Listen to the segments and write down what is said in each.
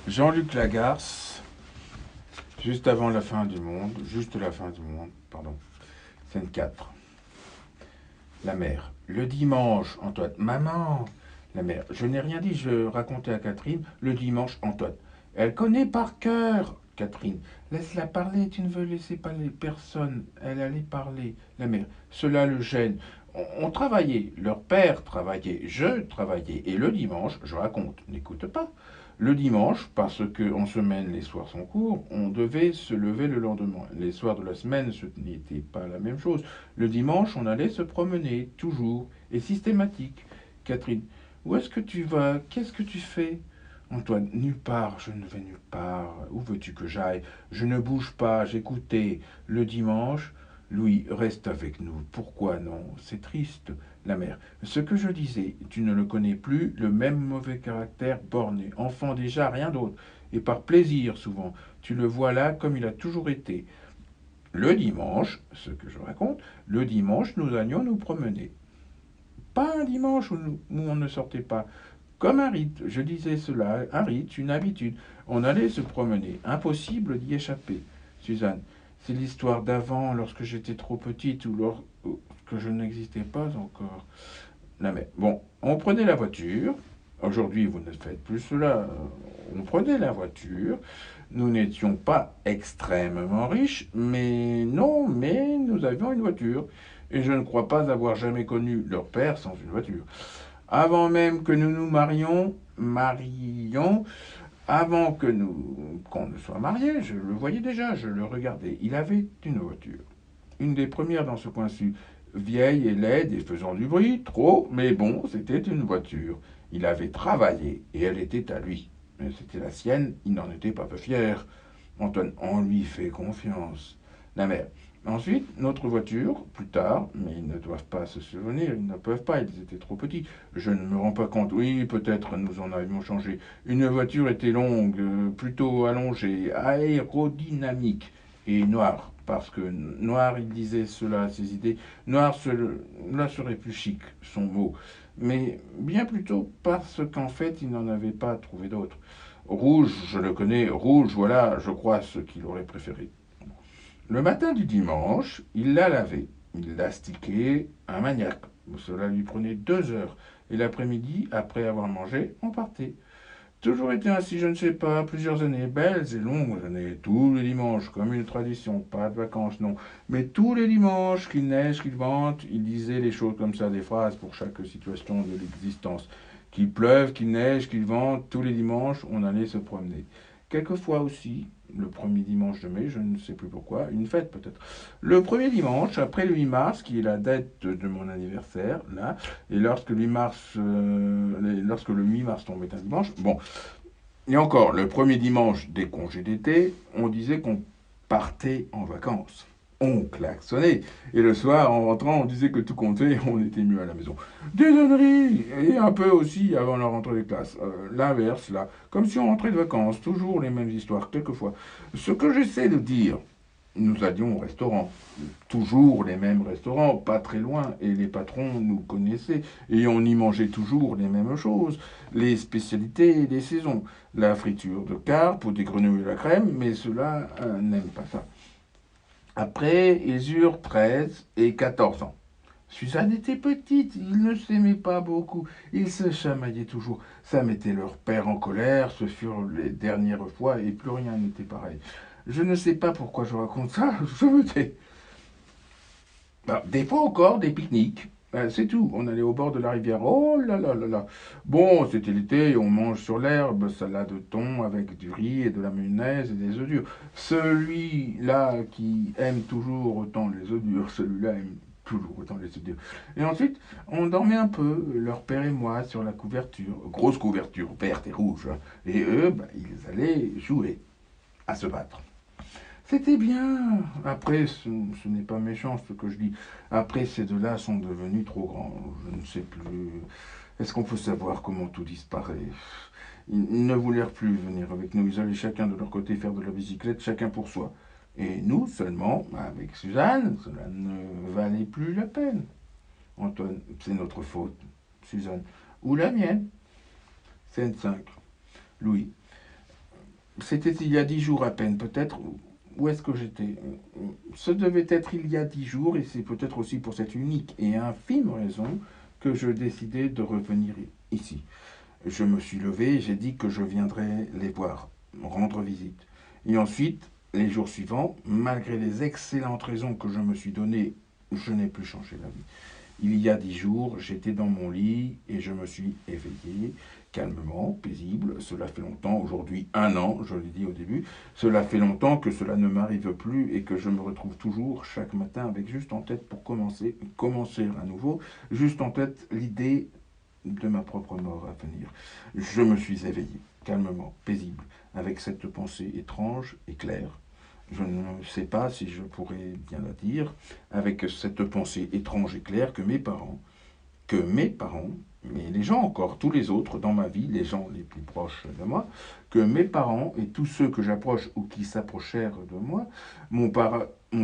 Jean-Luc Lagarce, juste avant la fin du monde, juste la fin du monde, pardon. Scène 4. La mère. Le dimanche, Antoine. Maman. La mère. Je n'ai rien dit, je racontais à Catherine. Le dimanche, Antoine. Elle connaît par cœur. Catherine. Laisse-la parler, tu ne veux laisser parler personne. Elle allait parler. La mère. Cela le gêne. On travaillait, leur père travaillait, je travaillais, et le dimanche, je raconte, n'écoute pas. Le dimanche, parce que en semaine les soirs sont courts, on devait se lever le lendemain. Les soirs de la semaine, ce n'était pas la même chose. Le dimanche, on allait se promener, toujours, et systématique. Catherine, où est-ce que tu vas? Qu'est-ce que tu fais? Antoine, nulle part, je ne vais nulle part. Où veux-tu que j'aille? Je ne bouge pas, j'écoutais. Le dimanche, Louis, reste avec nous. Pourquoi non? C'est triste. La mère. Ce que je disais, tu ne le connais plus, le même mauvais caractère borné, enfant déjà, rien d'autre, et par plaisir souvent. Tu le vois là comme il a toujours été. Le dimanche, ce que je raconte, le dimanche, nous allions nous promener. Pas un dimanche où on ne sortait pas. Comme un rite, je disais cela, un rite, une habitude. On allait se promener. Impossible d'y échapper. Suzanne, c'est l'histoire d'avant, lorsque j'étais trop petite ou lorsque je n'existais pas encore. La mère. Bon, on prenait la voiture. Aujourd'hui, vous ne faites plus cela. On prenait la voiture. Nous n'étions pas extrêmement riches, mais non, mais nous avions une voiture. Et je ne crois pas avoir jamais connu leur père sans une voiture. Avant même que nous nous marions, avant que qu'on ne soit mariés, je le voyais déjà, je le regardais. Il avait une voiture. Une des premières dans ce coin-ci, vieille et laide et faisant du bruit, trop, mais bon, c'était une voiture. Il avait travaillé et elle était à lui. Mais c'était la sienne, il n'en était pas peu fier. Antoine, on lui fait confiance. La mère. Ensuite, notre voiture, plus tard, mais ils ne doivent pas se souvenir, ils ne peuvent pas, ils étaient trop petits. Je ne me rends pas compte. Oui, peut-être nous en avions changé. Une voiture était longue, plutôt allongée, aérodynamique et noire. Parce que noir, il disait cela à ses idées. Noir, cela serait plus chic, son mot. Mais bien plutôt parce qu'en fait, il n'en avait pas trouvé d'autre. Rouge, je le connais, rouge, voilà, je crois, ce qu'il aurait préféré. Le matin du dimanche, il l'a lavé. Il l'a stické, un maniaque. Cela lui prenait 2 heures. Et l'après-midi, après avoir mangé, on partait. Toujours été ainsi, je ne sais pas, plusieurs années, belles et longues années, tous les dimanches, comme une tradition, pas de vacances, non, mais tous les dimanches, qu'il neige, qu'il vente, il disait les choses comme ça, des phrases pour chaque situation de l'existence. Qu'il pleuve, qu'il neige, qu'il vente, tous les dimanches, on allait se promener. Quelquefois aussi, le premier dimanche de mai, je ne sais plus pourquoi, une fête peut-être. Le premier dimanche, après le 8 mars, qui est la date de mon anniversaire, là, et lorsque le 8 mars tombait un dimanche, bon, et encore, le premier dimanche des congés d'été, on disait qu'on partait en vacances. On klaxonnait. Et le soir, en rentrant, on disait que tout comptait, on était mieux à la maison. Des âneries. Et un peu aussi avant la rentrée des classes. L'inverse, là. Comme si on rentrait de vacances. Toujours les mêmes histoires, quelquefois. Ce que j'essaie de dire, nous allions au restaurant. Toujours les mêmes restaurants, pas très loin, et les patrons nous connaissaient, et on y mangeait toujours les mêmes choses, les spécialités des saisons, la friture de carpe ou des grenouilles à la crème, mais ceux-là n'aiment pas ça. Après, ils eurent 13 et 14 ans. Suzanne était petite, ils ne s'aimaient pas beaucoup, ils se chamaillaient toujours. Ça mettait leur père en colère, ce furent les dernières fois et plus rien n'était pareil. Je ne sais pas pourquoi je raconte ça, je me tais. Bah, des fois encore, des pique-niques. C'est tout. On allait au bord de la rivière. Oh là là là là. Bon, c'était l'été, on mange sur l'herbe, salade de thon avec du riz et de la mayonnaise et des œufs durs. Celui-là qui aime toujours autant les œufs durs, celui-là aime toujours autant les œufs durs. Et ensuite, on dormait un peu, leur père et moi, sur la couverture. Grosse couverture, verte et rouge. Et eux, bah, ils allaient jouer, à se battre. C'était bien. Après, ce n'est pas méchant ce que je dis. Après, ces deux-là sont devenus trop grands. Je ne sais plus. Est-ce qu'on peut savoir comment tout disparaît? Ils ne voulurent plus venir avec nous. Ils allaient chacun de leur côté faire de la bicyclette, chacun pour soi. Et nous seulement, avec Suzanne, cela ne valait plus la peine. Antoine, c'est notre faute. Suzanne. Ou la mienne. Scène 5. Louis. C'était il y a 10 jours à peine, peut-être. Où est-ce que j'étais? Ce devait être il y a 10 jours, et c'est peut-être aussi pour cette unique et infime raison que je décidais de revenir ici. Je me suis levé et j'ai dit que je viendrais les voir, rendre visite. Et ensuite, les jours suivants, malgré les excellentes raisons que je me suis données, je n'ai plus changé la vie. Il y a 10 jours, j'étais dans mon lit et je me suis éveillé calmement, paisible. Cela fait longtemps, aujourd'hui 1 an, je l'ai dit au début, cela fait longtemps que cela ne m'arrive plus et que je me retrouve toujours chaque matin avec juste en tête pour commencer à nouveau, juste en tête l'idée de ma propre mort à venir. Je me suis éveillé, calmement, paisible, avec cette pensée étrange et claire. Je ne sais pas si je pourrais bien la dire, avec cette pensée étrange et claire que mes parents, mais les gens encore, tous les autres dans ma vie, les gens les plus proches de moi, que mes parents et tous ceux que j'approche ou qui s'approchèrent de moi, mon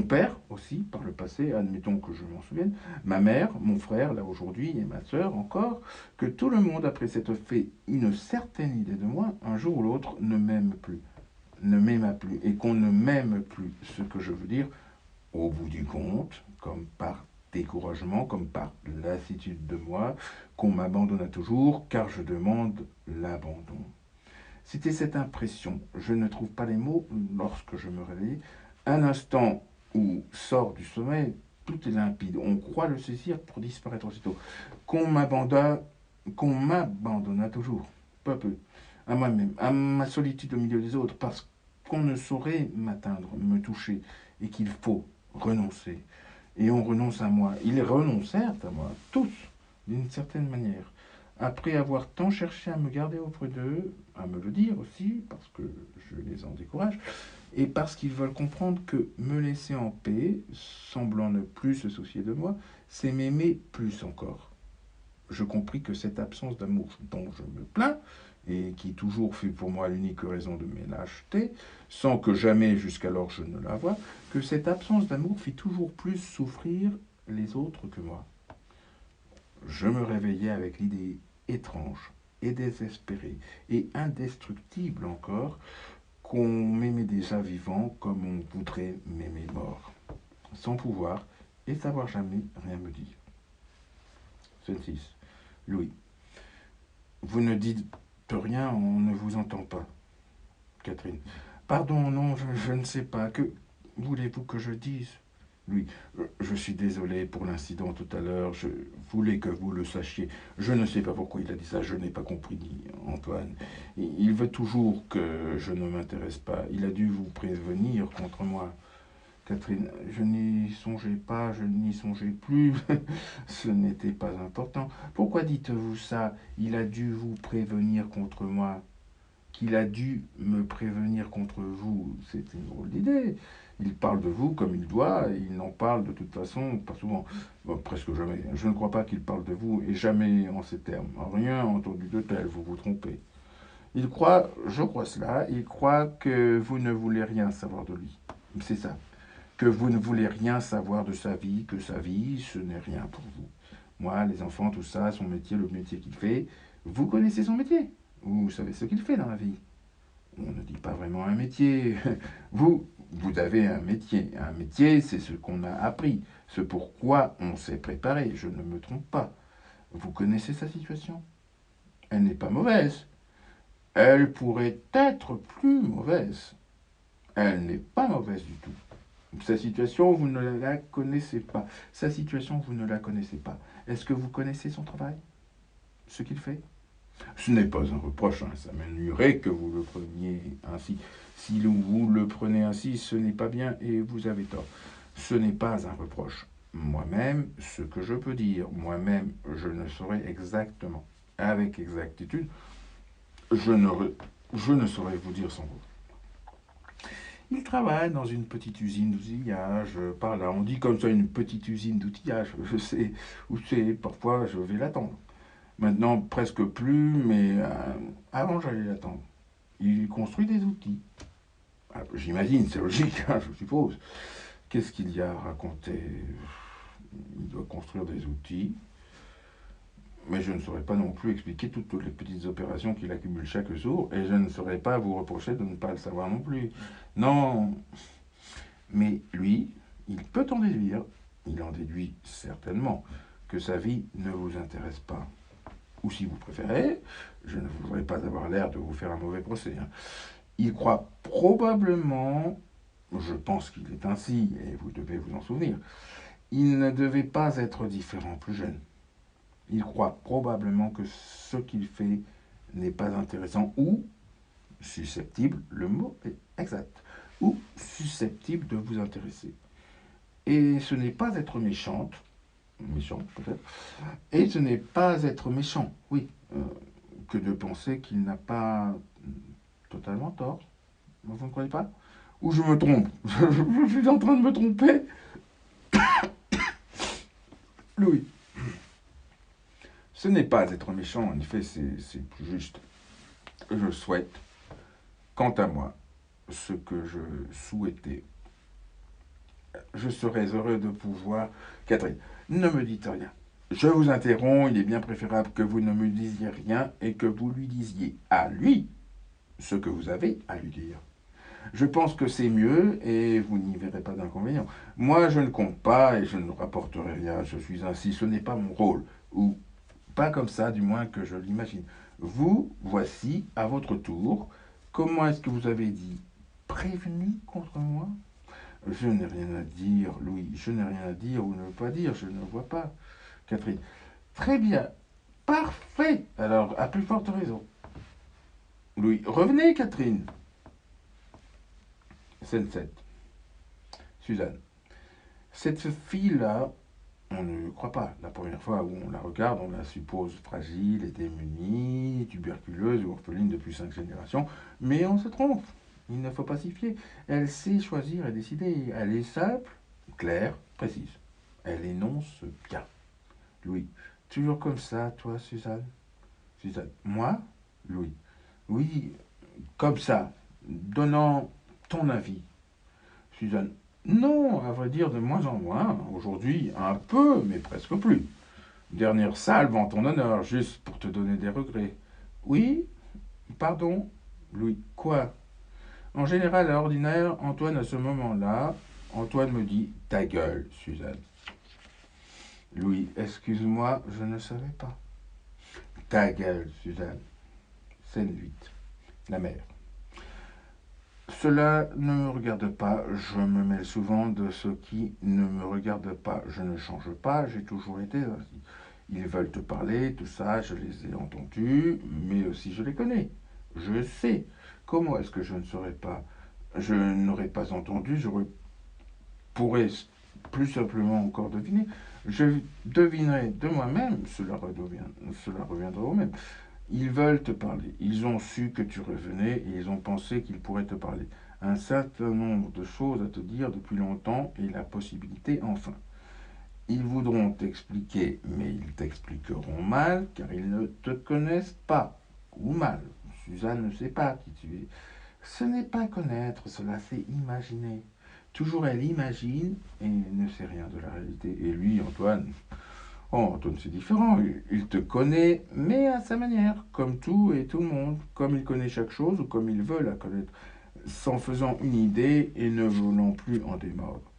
père aussi, par le passé, admettons que je m'en souvienne, ma mère, mon frère, là aujourd'hui, et ma sœur encore, que tout le monde, après s'être fait une certaine idée de moi, un jour ou l'autre, ne m'aime plus, ne m'aima plus, et qu'on ne m'aime plus. Ce que je veux dire, au bout du compte, comme par découragement, comme par lassitude de moi, qu'on m'abandonne toujours, car je demande l'abandon. C'était cette impression, je ne trouve pas les mots lorsque je me réveille, un instant où sort du sommeil, tout est limpide, on croit le saisir pour disparaître aussitôt, qu'on m'abandonne, qu'on m'abandonna toujours, peu à peu, à moi-même, à ma solitude au milieu des autres, parce qu'on ne saurait m'atteindre, me toucher, et qu'il faut renoncer. Et on renonce à moi. Ils renoncèrent à moi, tous, d'une certaine manière. Après avoir tant cherché à me garder auprès d'eux, à me le dire aussi, parce que je les en décourage, et parce qu'ils veulent comprendre que me laisser en paix, semblant ne plus se soucier de moi, c'est m'aimer plus encore. Je compris que cette absence d'amour dont je me plains, et qui toujours fut pour moi l'unique raison de mes lâchetés, sans que jamais jusqu'alors je ne la voie, que cette absence d'amour fit toujours plus souffrir les autres que moi. Je me réveillais avec l'idée étrange et désespérée et indestructible encore qu'on m'aimait déjà vivant comme on voudrait m'aimer mort, sans pouvoir et savoir jamais rien me dire. 26. Louis. Vous ne dites rien, on ne vous entend pas. Catherine. Pardon, non, je ne sais pas. Que voulez-vous que je dise? Lui. Je suis désolé pour l'incident tout à l'heure. Je voulais que vous le sachiez. Je ne sais pas pourquoi il a dit ça. Je n'ai pas compris, Antoine. Il veut toujours que je ne m'intéresse pas. Il a dû vous prévenir contre moi. Catherine, je n'y songeais pas, je n'y songeais plus, ce n'était pas important. Pourquoi dites-vous ça? Il a dû vous prévenir contre moi. Qu'il a dû me prévenir contre vous, c'est une drôle d'idée. Il parle de vous comme il doit, et il n'en parle de toute façon pas souvent, bon, presque jamais. Je ne crois pas qu'il parle de vous, et jamais en ces termes. Rien entendu de tel, vous vous trompez. Il croit, je crois cela, il croit que vous ne voulez rien savoir de lui. C'est ça. Que vous ne voulez rien savoir de sa vie, que sa vie, ce n'est rien pour vous. Moi, les enfants, tout ça, son métier, le métier qu'il fait, vous connaissez son métier. Vous savez ce qu'il fait dans la vie. On ne dit pas vraiment un métier. Vous avez un métier. Un métier, c'est ce qu'on a appris, ce pourquoi on s'est préparé. Je ne me trompe pas. Vous connaissez sa situation? Elle n'est pas mauvaise. Elle pourrait être plus mauvaise. Elle n'est pas mauvaise du tout. Sa situation, vous ne la connaissez pas. Sa situation, vous ne la connaissez pas. Est-ce que vous connaissez son travail? Ce qu'il fait? Ce n'est pas un reproche, hein, ça m'ennuierait que vous le preniez ainsi. Si vous le prenez ainsi, ce n'est pas bien et vous avez tort. Ce n'est pas un reproche. Moi-même, ce que je peux dire, moi-même, je ne saurais exactement, avec exactitude, je ne saurais vous dire sans mots. Il travaille dans une petite usine d'outillage, par là. On dit comme ça une petite usine d'outillage. Je sais où c'est, parfois je vais l'attendre. Maintenant, presque plus, mais avant, j'allais l'attendre. Il construit des outils. Ah, j'imagine, c'est logique, hein, je suppose. Qu'est-ce qu'il y a à raconter? Il doit construire des outils. Mais je ne saurais pas non plus expliquer toutes les petites opérations qu'il accumule chaque jour, et je ne saurais pas vous reprocher de ne pas le savoir non plus. Non, mais lui, il peut en déduire, il en déduit certainement, que sa vie ne vous intéresse pas. Ou si vous préférez, je ne voudrais pas avoir l'air de vous faire un mauvais procès, hein. Il croit probablement, je pense qu'il est ainsi, et vous devez vous en souvenir, il ne devait pas être différent plus jeune. Il croit probablement que ce qu'il fait n'est pas intéressant ou susceptible, le mot est exact, ou susceptible de vous intéresser. Et ce n'est pas être méchant peut-être, et ce n'est pas être méchant, oui, que de penser qu'il n'a pas totalement tort. Vous ne croyez pas? Ou je me trompe? Je suis en train de me tromper. Louis. Ce n'est pas être méchant, en effet, c'est plus juste. Je souhaite, quant à moi, ce que je souhaitais. Je serais heureux de pouvoir... Catherine, ne me dites rien. Je vous interromps, il est bien préférable que vous ne me disiez rien et que vous lui disiez à lui ce que vous avez à lui dire. Je pense que c'est mieux et vous n'y verrez pas d'inconvénient. Moi, je ne compte pas et je ne rapporterai rien. Je suis ainsi, ce n'est pas mon rôle. Ou pas comme ça, du moins que je l'imagine. Vous, voici, à votre tour. Comment est-ce que vous avez dit prévenu contre moi? Je n'ai rien à dire, Louis. Je n'ai rien à dire ou ne pas dire. Je ne vois pas. Catherine. Très bien. Parfait. Alors, à plus forte raison. Louis. Revenez, Catherine. Scène 7. Suzanne. Cette fille-là, on ne le croit pas. La première fois où on la regarde, on la suppose fragile et démunie, tuberculeuse ou orpheline depuis 5 générations. Mais on se trompe. Il ne faut pas s'y fier. Elle sait choisir et décider. Elle est simple, claire, précise. Elle énonce bien. Louis. Toujours comme ça, toi, Suzanne? Suzanne. Moi? Louis. Oui, comme ça, donnant ton avis. Suzanne. Non, à vrai dire, de moins en moins. Aujourd'hui, un peu, mais presque plus. Dernière salve en ton honneur, juste pour te donner des regrets. Oui, pardon. Louis. Quoi? En général, à l'ordinaire, Antoine, à ce moment-là, Antoine me dit ta gueule, Suzanne. Louis. Excuse-moi, je ne savais pas. Ta gueule, Suzanne. Scène 8. La mère. Cela ne me regarde pas, je me mêle souvent de ce qui ne me regarde pas. Je ne change pas, j'ai toujours été ainsi. Ils veulent te parler, tout ça, je les ai entendus, mais aussi je les connais. Je sais. Comment est-ce que je ne saurais pas? Je n'aurais pas entendu, je pourrais plus simplement encore deviner. Je devinerai de moi-même, cela reviendra au même. Ils veulent te parler. Ils ont su que tu revenais et ils ont pensé qu'ils pourraient te parler. Un certain nombre de choses à te dire depuis longtemps et la possibilité enfin. Ils voudront t'expliquer, mais ils t'expliqueront mal car ils ne te connaissent pas. Ou mal. Suzanne ne sait pas qui tu es. Ce n'est pas connaître, cela c'est imaginer. Toujours elle imagine et ne sait rien de la réalité. Et lui, Antoine, oh, Antoine, c'est différent. Il te connaît, mais à sa manière, comme tout et tout le monde, comme il connaît chaque chose ou comme il veut la connaître, s'en faisant une idée et ne voulant plus en démordre.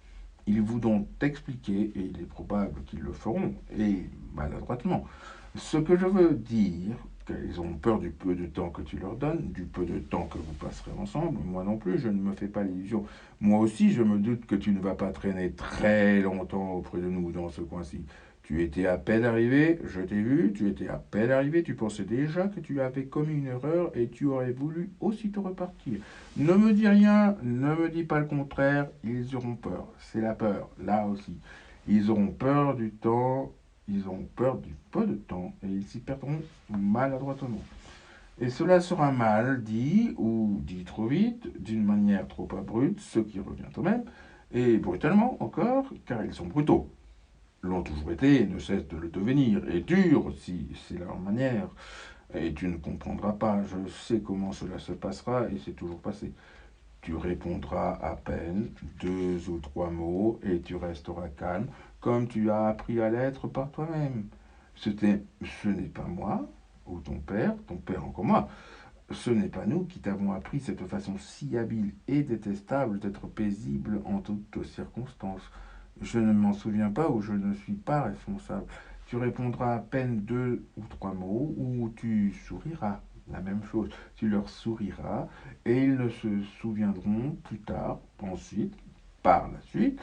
Ils voudront t'expliquer, et il est probable qu'ils le feront, et maladroitement. Ce que je veux dire, qu'ils ont peur du peu de temps que tu leur donnes, du peu de temps que vous passerez ensemble. Moi non plus, je ne me fais pas l'illusion. Moi aussi, je me doute que tu ne vas pas traîner très longtemps auprès de nous dans ce coin-ci. Tu étais à peine arrivé, je t'ai vu, tu étais à peine arrivé, tu pensais déjà que tu avais commis une erreur et tu aurais voulu aussitôt repartir. Ne me dis rien, ne me dis pas le contraire, ils auront peur. C'est la peur, là aussi. Ils auront peur du temps, ils ont peur du peu de temps et ils s'y perdront maladroitement. Et cela sera mal dit ou dit trop vite, d'une manière trop abrupte, ce qui revient au même, et brutalement encore, car ils sont brutaux. L'ont toujours été et ne cessent de le devenir, et dur aussi, c'est leur manière. Et tu ne comprendras pas, je sais comment cela se passera et c'est toujours passé. Tu répondras à peine 2 ou 3 mots et tu resteras calme, comme tu as appris à l'être par toi-même. Ce n'est pas moi, ou ton père encore moi. Ce n'est pas nous qui t'avons appris cette façon si habile et détestable d'être paisible en toutes circonstances. Je ne m'en souviens pas ou je ne suis pas responsable. Tu répondras à peine 2 ou 3 mots ou tu souriras. La même chose, tu leur souriras et ils ne se souviendront plus tard, ensuite, par la suite,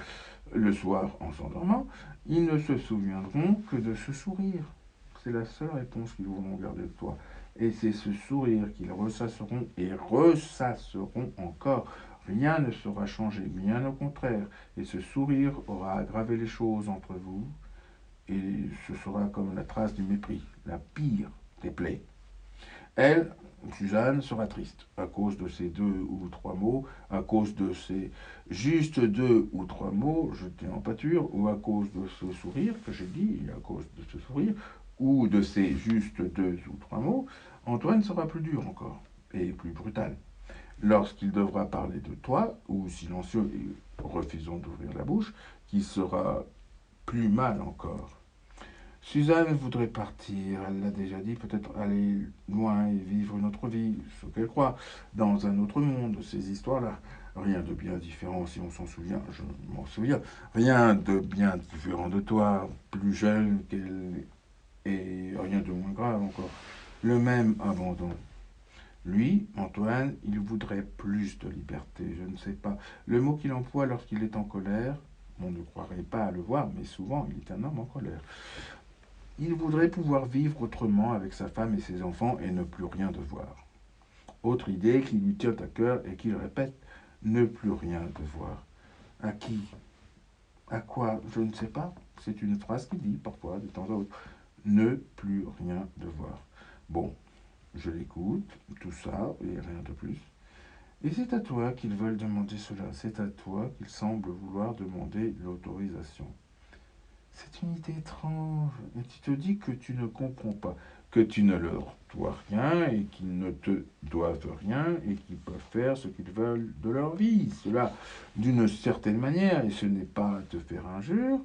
le soir en s'endormant, ils ne se souviendront que de ce sourire. C'est la seule réponse qu'ils voudront garder de toi. Et c'est ce sourire qu'ils ressasseront et ressasseront encore. Rien ne sera changé, bien au contraire. Et ce sourire aura aggravé les choses entre vous. Et ce sera comme la trace du mépris, la pire des plaies. Elle, Suzanne, sera triste à cause de ces 2 ou 3 mots, à cause de ces juste 2 ou 3 mots jetés en pâture, ou à cause de ce sourire que j'ai dit, à cause de ce sourire, ou de ces juste 2 ou 3 mots. Antoine sera plus dur encore, et plus brutal. Lorsqu'il devra parler de toi, ou silencieux et refusant d'ouvrir la bouche, qui sera plus mal encore. Suzanne voudrait partir, elle l'a déjà dit, peut-être aller loin et vivre une autre vie, ce qu'elle croit, dans un autre monde, ces histoires-là. Rien de bien différent si on s'en souvient, je m'en souviens. Rien de bien différent de toi, plus jeune qu'elle, et rien de moins grave encore. Le même abandon. Lui, Antoine, il voudrait plus de liberté, je ne sais pas. Le mot qu'il emploie lorsqu'il est en colère, on ne croirait pas à le voir, mais souvent il est un homme en colère. Il voudrait pouvoir vivre autrement avec sa femme et ses enfants et ne plus rien devoir. Autre idée qui lui tient à cœur et qu'il répète, ne plus rien devoir. À qui? À quoi? Je ne sais pas. C'est une phrase qu'il dit parfois de temps à autre. Ne plus rien devoir. Bon, je l'écoute, tout ça et rien de plus. Et c'est à toi qu'ils veulent demander cela. C'est à toi qu'ils semblent vouloir demander l'autorisation. C'est une idée étrange. Et tu te dis que tu ne comprends pas, que tu ne leur dois rien et qu'ils ne te doivent rien et qu'ils peuvent faire ce qu'ils veulent de leur vie. Cela, d'une certaine manière, et ce n'est pas te faire injure,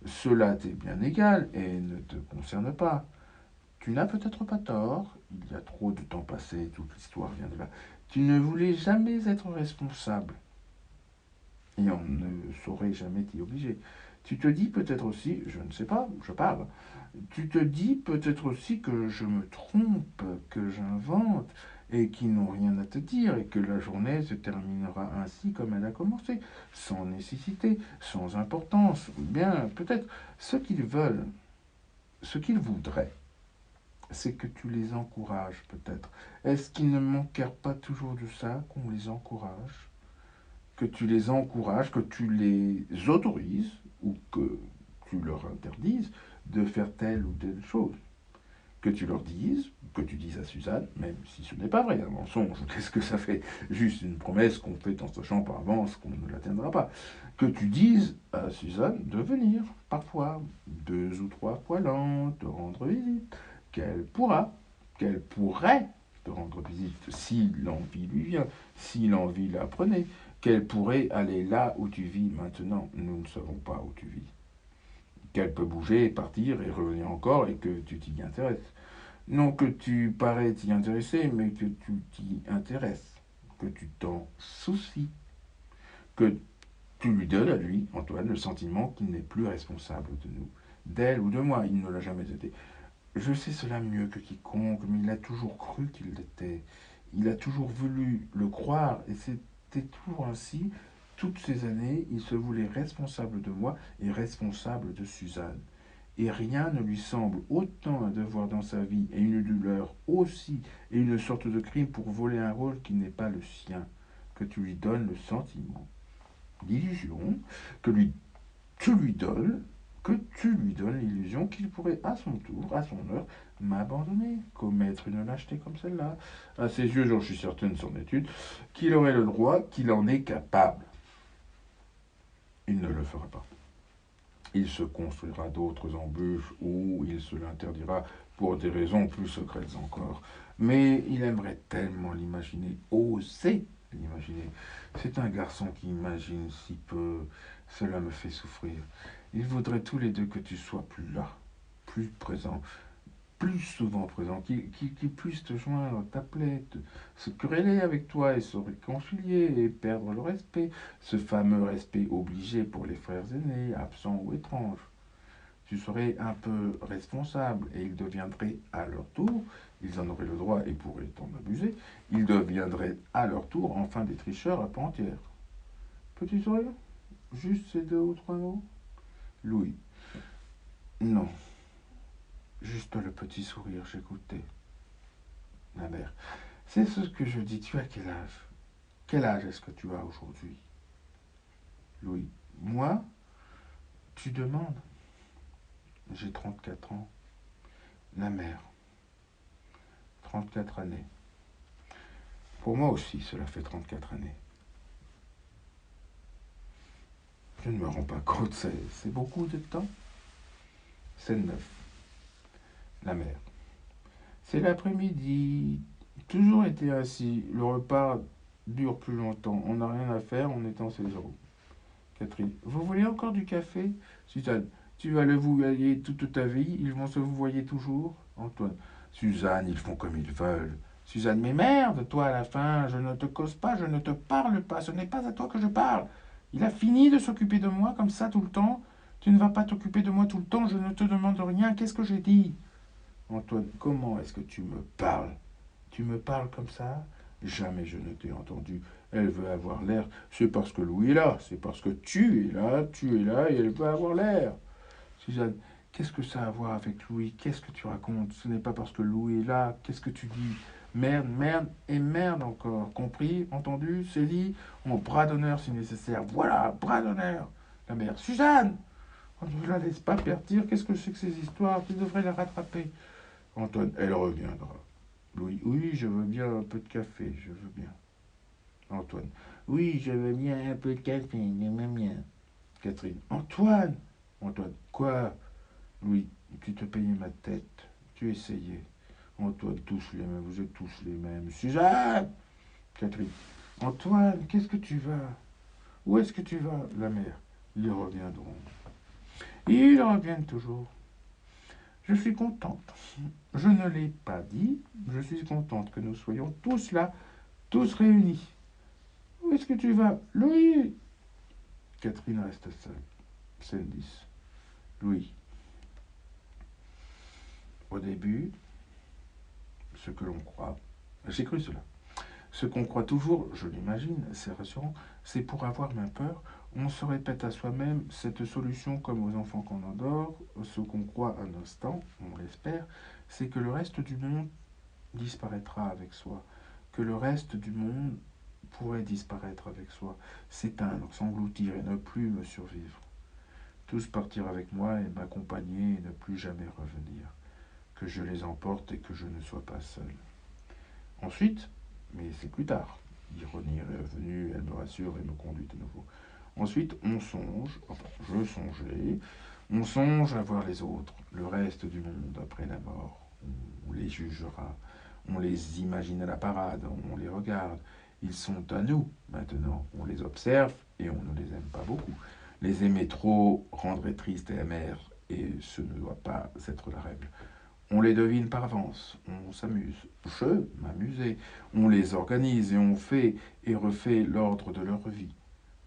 cela t'est bien égal et ne te concerne pas. Tu n'as peut-être pas tort, il y a trop de temps passé, toute l'histoire vient de là. Tu ne voulais jamais être responsable et on ne saurait jamais t'y obliger. Tu te dis peut-être aussi, je ne sais pas, je parle, tu te dis peut-être aussi que je me trompe, que j'invente, et qu'ils n'ont rien à te dire, et que la journée se terminera ainsi comme elle a commencé, sans nécessité, sans importance. Bien, peut-être ce qu'ils veulent, ce qu'ils voudraient, c'est que tu les encourages peut-être. Est-ce qu'il ne manquera pas toujours de ça, qu'on les encourage? Que tu les encourages, que tu les autorises ou que tu leur interdises de faire telle ou telle chose. Que tu leur dises, que tu dises à Suzanne, même si ce n'est pas vrai, un mensonge, qu'est-ce que ça fait? Juste une promesse qu'on fait en sachant par avance qu'on ne l'atteindra pas. Que tu dises à Suzanne de venir, parfois, 2 ou 3 fois l'an, te rendre visite, qu'elle pourra, qu'elle pourrait te rendre visite si l'envie lui vient, si l'envie la prenait, qu'elle pourrait aller là où tu vis maintenant. Nous ne savons pas où tu vis. Qu'elle peut bouger, partir et revenir encore et que tu t'y intéresses. Non que tu parais t'y intéresser, mais que tu t'y intéresses, que tu t'en soucies, que tu lui donnes à lui, Antoine, le sentiment qu'il n'est plus responsable de nous, d'elle ou de moi. Il ne l'a jamais été. Je sais cela mieux que quiconque, mais il a toujours cru qu'il l'était. Il a toujours voulu le croire, et c'était toujours ainsi. Toutes ces années, il se voulait responsable de moi et responsable de Suzanne. Et rien ne lui semble autant un devoir dans sa vie, et une douleur aussi, et une sorte de crime pour voler un rôle qui n'est pas le sien, que tu lui donnes le sentiment, l'illusion, que lui tu lui donnes, que tu lui donnes l'illusion qu'il pourrait à son tour, à son heure, m'abandonner, commettre une lâcheté comme celle-là. À ses yeux, j'en suis certaine sans étude, qu'il aurait le droit, qu'il en est capable. Il ne le fera pas. Il se construira d'autres embûches ou il se l'interdira pour des raisons plus secrètes encore. Mais il aimerait tellement l'imaginer, oser l'imaginer. C'est un garçon qui imagine si peu. Cela me fait souffrir. Il voudrait tous les deux que tu sois plus là, plus présent, plus souvent présent, qui puisse te joindre, t'appeler, se quereller avec toi et se réconcilier et perdre le respect, ce fameux respect obligé pour les frères aînés, absents ou étranges. Tu serais un peu responsable et ils deviendraient à leur tour, ils en auraient le droit et pourraient t'en abuser, ils deviendraient à leur tour enfin des tricheurs à part entière. Petit sourire? Juste ces deux ou trois mots? Louis. Non, juste le petit sourire, j'écoutais. Ma mère. C'est ce que je dis, tu as quel âge? Quel âge est-ce que tu as aujourd'hui? Louis. Moi? Tu demandes? J'ai 34 ans. La mère. 34 années. Pour moi aussi, cela fait 34 années. Je ne me rends pas compte, c'est beaucoup de temps. C'est 9. La mère. C'est l'après-midi. Toujours été ainsi. Le repas dure plus longtemps. On n'a rien à faire, on est en saison. Catherine. Vous voulez encore du café? Suzanne. Tu vas le vouvoyer toute ta vie. Ils vont se vouvoyer toujours. Antoine. Suzanne, ils font comme ils veulent. Suzanne. Mais merde, toi à la fin, je ne te cause pas, je ne te parle pas. Ce n'est pas à toi que je parle. Il a fini de s'occuper de moi comme ça tout le temps. Tu ne vas pas t'occuper de moi tout le temps, je ne te demande rien. Qu'est-ce que j'ai dit? Antoine, comment est-ce que tu me parles? Tu me parles comme ça? Jamais je ne t'ai entendu. Elle veut avoir l'air. C'est parce que Louis est là. C'est parce que tu es là et elle veut avoir l'air. Suzanne, qu'est-ce que ça a à voir avec Louis? Qu'est-ce que tu racontes? Ce n'est pas parce que Louis est là. Qu'est-ce que tu dis? Merde, merde et merde encore. Compris? Entendu? Célie? En bras d'honneur si nécessaire. Voilà, bras d'honneur. La mère. Suzanne! Oh, ne la laisse pas partir. Qu'est-ce que c'est que ces histoires? Tu devrais la rattraper. Antoine, elle reviendra. Louis, oui, je veux bien un peu de café, je veux bien. Antoine, oui, je veux bien un peu de café, je veux bien. Catherine, Antoine! Antoine, quoi? Louis, tu te payais ma tête, tu essayais. Antoine, tous les mêmes, vous êtes tous les mêmes. Suzanne! Catherine, Antoine, qu'est-ce que tu vas? Où est-ce que tu vas? La mère, ils reviendront. Ils reviennent toujours. Je suis contente. Je ne l'ai pas dit, je suis contente que nous soyons tous là, tous réunis. Où est-ce que tu vas? Louis! Catherine reste seule. Scène 10. Louis. Au début, ce que l'on croit, j'ai cru cela. Ce qu'on croit toujours, je l'imagine, c'est rassurant, c'est pour avoir moins peur. On se répète à soi-même cette solution comme aux enfants qu'on endort. Ce qu'on croit un instant, on l'espère, c'est que le reste du monde disparaîtra avec soi, que le reste du monde pourrait disparaître avec soi, s'éteindre, s'engloutir et ne plus me survivre. Tous partir avec moi et m'accompagner et ne plus jamais revenir. Que je les emporte et que je ne sois pas seul. Ensuite, mais c'est plus tard, l'ironie est revenue, elle me rassure et me conduit de nouveau. Ensuite, on songe, enfin je songeais, on songe à voir les autres, le reste du monde après la mort. On les jugera, on les imagine à la parade, on les regarde. Ils sont à nous maintenant, on les observe et on ne les aime pas beaucoup. Les aimer trop rendrait tristes et amers, et ce ne doit pas être la règle. On les devine par avance, on s'amuse. Je m'amusais. On les organise et on fait et refait l'ordre de leur vie.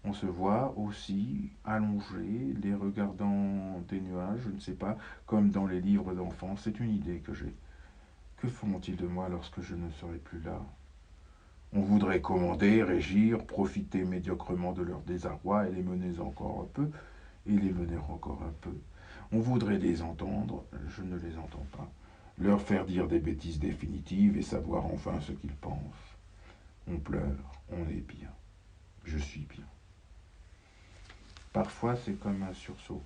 On se voit aussi allongés, les regardant des nuages, je ne sais pas, comme dans les livres d'enfants. C'est une idée que j'ai. Que feront-ils de moi lorsque je ne serai plus là? On voudrait commander, régir, profiter médiocrement de leur désarroi et les mener encore un peu, et les mener encore un peu. On voudrait les entendre, je ne les entends pas. Leur faire dire des bêtises définitives et savoir enfin ce qu'ils pensent. On pleure, on est bien. Je suis bien. Parfois c'est comme un sursaut.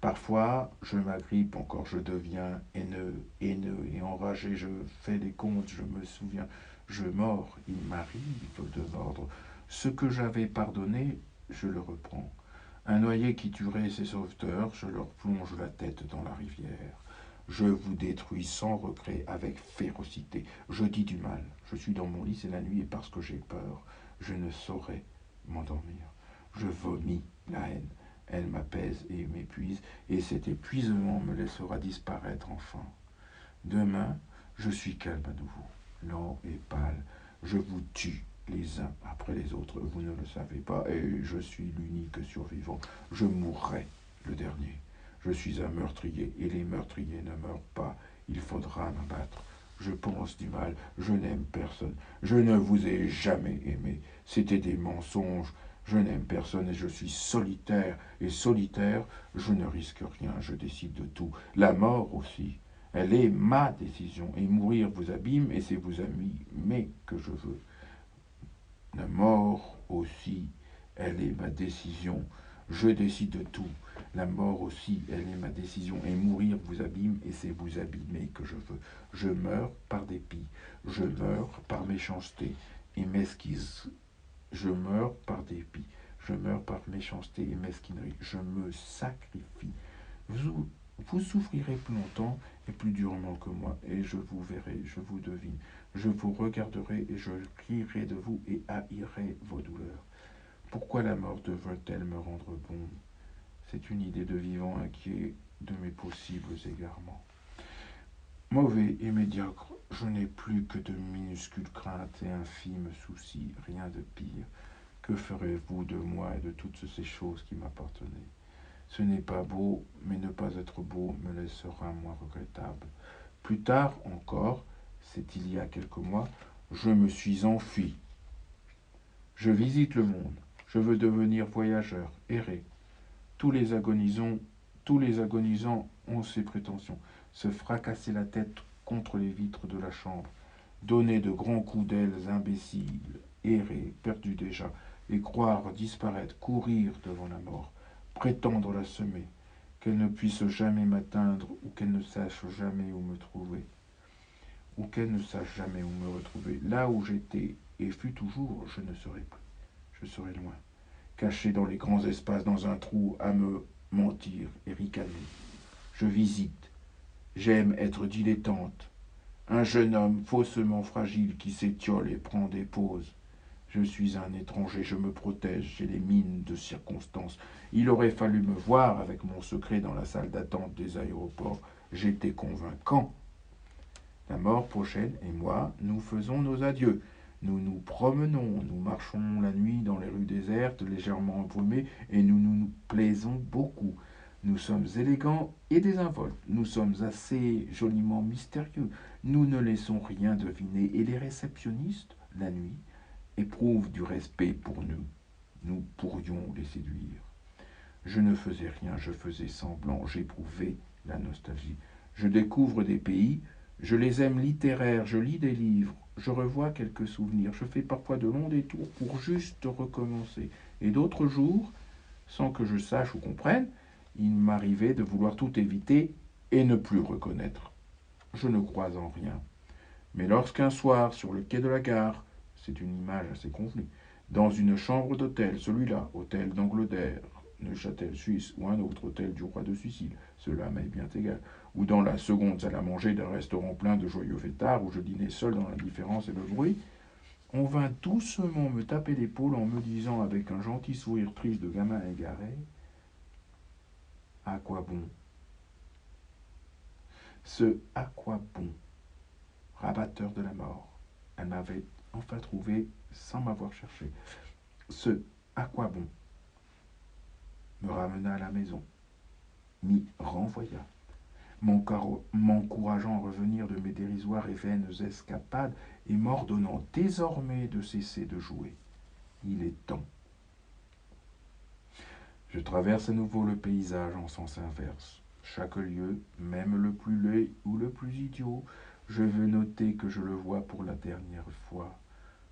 Parfois je m'agrippe encore, je deviens haineux et enragé, je fais des comptes, je me souviens, je mords, il m'arrive de mordre. Ce que j'avais pardonné, je le reprends. Un noyé qui tuerait ses sauveteurs, je leur plonge la tête dans la rivière. Je vous détruis sans regret, avec férocité. Je dis du mal. Je suis dans mon lit, c'est la nuit, et parce que j'ai peur, je ne saurais m'endormir. Je vomis la haine. Elle m'apaise et m'épuise, et cet épuisement me laissera disparaître enfin. Demain, je suis calme à nouveau, lent et pâle. Je vous tue les uns après les autres. Vous ne le savez pas, et je suis l'unique survivant. Je mourrai le dernier. Je suis un meurtrier, et les meurtriers ne meurent pas. Il faudra m'abattre. Je pense du mal, je n'aime personne. Je ne vous ai jamais aimé. C'était des mensonges. Je n'aime personne et je suis solitaire. Et solitaire, je ne risque rien, je décide de tout. La mort aussi. Elle est ma décision. Et mourir vous abîme, et c'est vous abîmer que je veux. La mort aussi, elle est ma décision. Je décide de tout. La mort aussi, elle est ma décision. Et mourir vous abîme, et c'est vous abîmer que je veux. Je meurs par dépit. Je meurs par méchanceté et mesquise. Je meurs par dépit. Je meurs par méchanceté et mesquinerie. Je me sacrifie. Vous souffrirez plus longtemps et plus durement que moi, et je vous verrai, je vous devine. Je vous regarderai et je rierai de vous et haïrai vos douleurs. Pourquoi la mort devrait-elle me rendre bon? C'est une idée de vivant inquiet de mes possibles égarements. Mauvais et médiocre, je n'ai plus que de minuscules craintes et infimes soucis, rien de pire. Que ferez-vous de moi et de toutes ces choses qui m'appartenaient? Ce n'est pas beau, mais ne pas être beau me laissera moins regrettable. Plus tard encore, c'est il y a quelques mois, je me suis enfui. Je visite le monde, je veux devenir voyageur, errer. Tous les agonisants ont ces prétentions. Se fracasser la tête contre les vitres de la chambre, donner de grands coups d'ailes imbéciles, errer, perdu déjà, et croire disparaître, courir devant la mort, prétendre la semer, qu'elle ne puisse jamais m'atteindre ou qu'elle ne sache jamais où me trouver, ou qu'elle ne sache jamais où me retrouver. Là où j'étais et fut toujours, je ne serai plus. Je serai loin, caché dans les grands espaces, dans un trou, à me mentir et ricaner. Je visite. J'aime être dilettante. Un jeune homme faussement fragile qui s'étiole et prend des pauses. Je suis un étranger, je me protège, j'ai les mines de circonstance. Il aurait fallu me voir avec mon secret dans la salle d'attente des aéroports. J'étais convaincant. La mort prochaine et moi, nous faisons nos adieux. Nous nous promenons, nous marchons la nuit dans les rues désertes, légèrement embrumées, et nous nous plaisons beaucoup. Nous sommes élégants et désinvoltes. Nous sommes assez joliment mystérieux. Nous ne laissons rien deviner, et les réceptionnistes, la nuit, éprouvent du respect pour nous. Nous pourrions les séduire. Je ne faisais rien, je faisais semblant, j'éprouvais la nostalgie. Je découvre des pays, je les aime littéraires, je lis des livres, je revois quelques souvenirs, je fais parfois de longs détours pour juste recommencer. Et d'autres jours, sans que je sache ou comprenne, il m'arrivait de vouloir tout éviter et ne plus reconnaître. Je ne crois en rien. Mais lorsqu'un soir, sur le quai de la gare, c'est une image assez convenue, dans une chambre d'hôtel, celui-là, hôtel d'Angleterre, Neuchâtel, Suisse, ou un autre hôtel du roi de Sicile, cela m'est bien égal, ou dans la seconde salle à manger d'un restaurant plein de joyeux fêtards, où je dînais seul dans l'indifférence et le bruit, on vint doucement me taper l'épaule en me disant avec un gentil sourire triste de gamin égaré, « À quoi bon ?» Ce « à quoi bon ?» rabatteur de la mort. Elle m'avait enfin trouvé sans m'avoir cherché. Ce « à quoi bon ?» me ramena à la maison, m'y renvoya, m'encourageant à revenir de mes dérisoires et vaines escapades et m'ordonnant désormais de cesser de jouer. Il est temps. Je traverse à nouveau le paysage en sens inverse. Chaque lieu, même le plus laid ou le plus idiot, je veux noter que je le vois pour la dernière fois.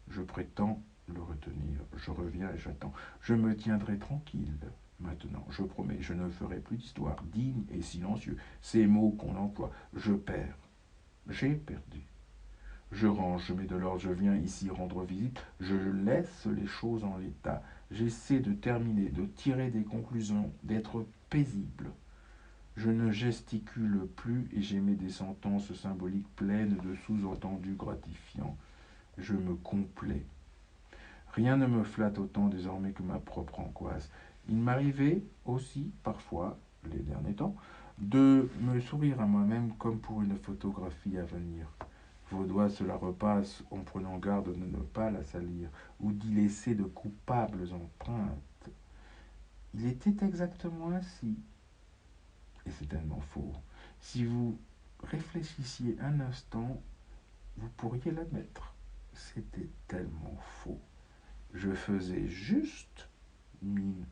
Je prétends le retenir. Je reviens et j'attends. Je me tiendrai tranquille. Maintenant, je promets, je ne ferai plus d'histoire. Digne et silencieux, ces mots qu'on emploie. Je perds. J'ai perdu. Je range, je mets de l'ordre, je viens ici rendre visite, je laisse les choses en l'état. J'essaie de terminer, de tirer des conclusions, d'être paisible. Je ne gesticule plus et j'émets des sentences symboliques pleines de sous-entendus gratifiants. Je me complais. Rien ne me flatte autant désormais que ma propre angoisse. Il m'arrivait aussi, parfois, les derniers temps, de me sourire à moi-même comme pour une photographie à venir. Vos doigts se la repassent en prenant garde de ne pas la salir ou d'y laisser de coupables empreintes. Il était exactement ainsi. Et c'est tellement faux. Si vous réfléchissiez un instant, vous pourriez l'admettre. C'était tellement faux. Je faisais juste mine